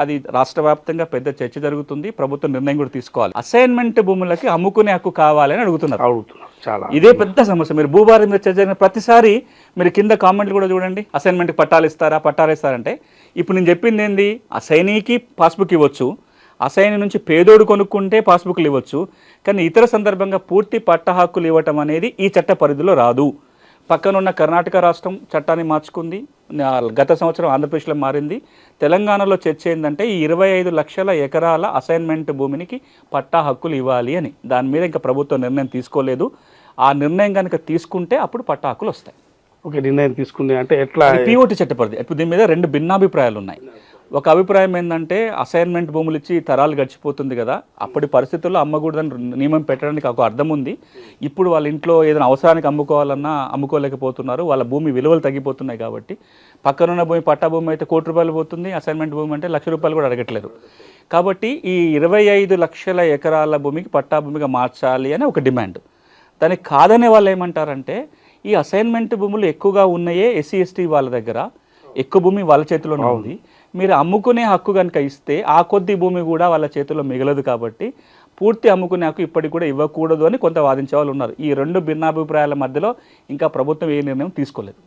అది రాష్ట్ర వ్యాప్తంగా పెద్ద చర్చ జరుగుతుంది. ప్రభుత్వం నిర్ణయం కూడా తీసుకోవాలి. అసైన్మెంట్ భూములకి అమ్ముకునే హక్కు కావాలని అడుగుతున్నారు. చాలా ఇదే పెద్ద సమస్య. మీరు భూభారం మీద చర్చ జరిగిన ప్రతిసారి మీరు కింద కామెంట్లు కూడా చూడండి. అసైన్మెంట్ పట్టాలు ఇస్తారా, పట్టాలు ఇస్తారంటే ఇప్పుడు నేను చెప్పింది ఏంది, అసైనీకి పాస్బుక్ ఇవ్వచ్చు, అసైన్ నుంచి పేదోడు కొనుక్కుంటే పాస్బుక్లు ఇవ్వచ్చు, కానీ ఇతర సందర్భంగా పూర్తి పట్ట హక్కులు ఇవ్వటం అనేది ఈ చట్ట పరిధిలో రాదు. పక్కనున్న కర్ణాటక రాష్ట్రం చట్టాన్ని మార్చుకుంది. గత సంవత్సరం ఆంధ్రప్రదేశ్లో మారింది. తెలంగాణలో చర్చ ఏంటంటే ఈ 25 లక్షల ఎకరాల అసైన్మెంట్ భూమికి పట్టా హక్కులు ఇవ్వాలి అని. దాని మీద ఇంకా ప్రభుత్వం నిర్ణయం తీసుకోలేదు. ఆ నిర్ణయం కనుక తీసుకుంటే అప్పుడు పట్టా హక్కులు వస్తాయి. ఓకే, నిర్ణయం తీసుకుంది అంటే ఎట్లా? పిఓటి చట్టపరిధి. ఇప్పుడు దీని మీద 2 భిన్నాభిప్రాయాలు ఉన్నాయి. ఒక అభిప్రాయం ఏంటంటే అసైన్మెంట్ భూములు ఇచ్చి తరాలు గడిచిపోతుంది కదా, అప్పటి పరిస్థితుల్లో అమ్మకూడదని నియమం పెట్టడానికి ఒక అర్థం ఉంది. ఇప్పుడు వాళ్ళ ఇంట్లో ఏదైనా అవసరానికి అమ్ముకోవాలన్నా అమ్ముకోలేకపోతున్నారు, వాళ్ళ భూమి విలువలు తగ్గిపోతున్నాయి. కాబట్టి పక్కనున్న భూమి పట్టా భూమి అయితే ₹1,00,00,000 పోతుంది, అసైన్మెంట్ భూమి అంటే ₹1,00,000 కూడా అడగట్లేరు. కాబట్టి ఈ 25 లక్షల ఎకరాల భూమికి పట్టా భూమిగా మార్చాలి అని ఒక డిమాండ్. దానికి కాదనే వాళ్ళు ఏమంటారంటే ఈ అసైన్మెంట్ భూములు ఎక్కువగా ఉన్నాయే ఎస్సీ ఎస్టీ వాళ్ళ దగ్గర, ఎక్కువ భూమి వాళ్ళ చేతిలోనే ఉంది. మీరు అమ్ముకునే హక్కు కనుక ఇస్తే ఆ కొద్ది భూమి కూడా వాళ్ళ చేతిలో మిగలదు. కాబట్టి పూర్తి అమ్ముకునే హక్కు ఇప్పటికి కూడా ఇవ్వకూడదు అని కొంత వాదించే వాళ్ళు ఉన్నారు. ఈ 2 భిన్నాభిప్రాయాల మధ్యలో ఇంకా ప్రభుత్వం ఏ నిర్ణయం తీసుకోలేదు.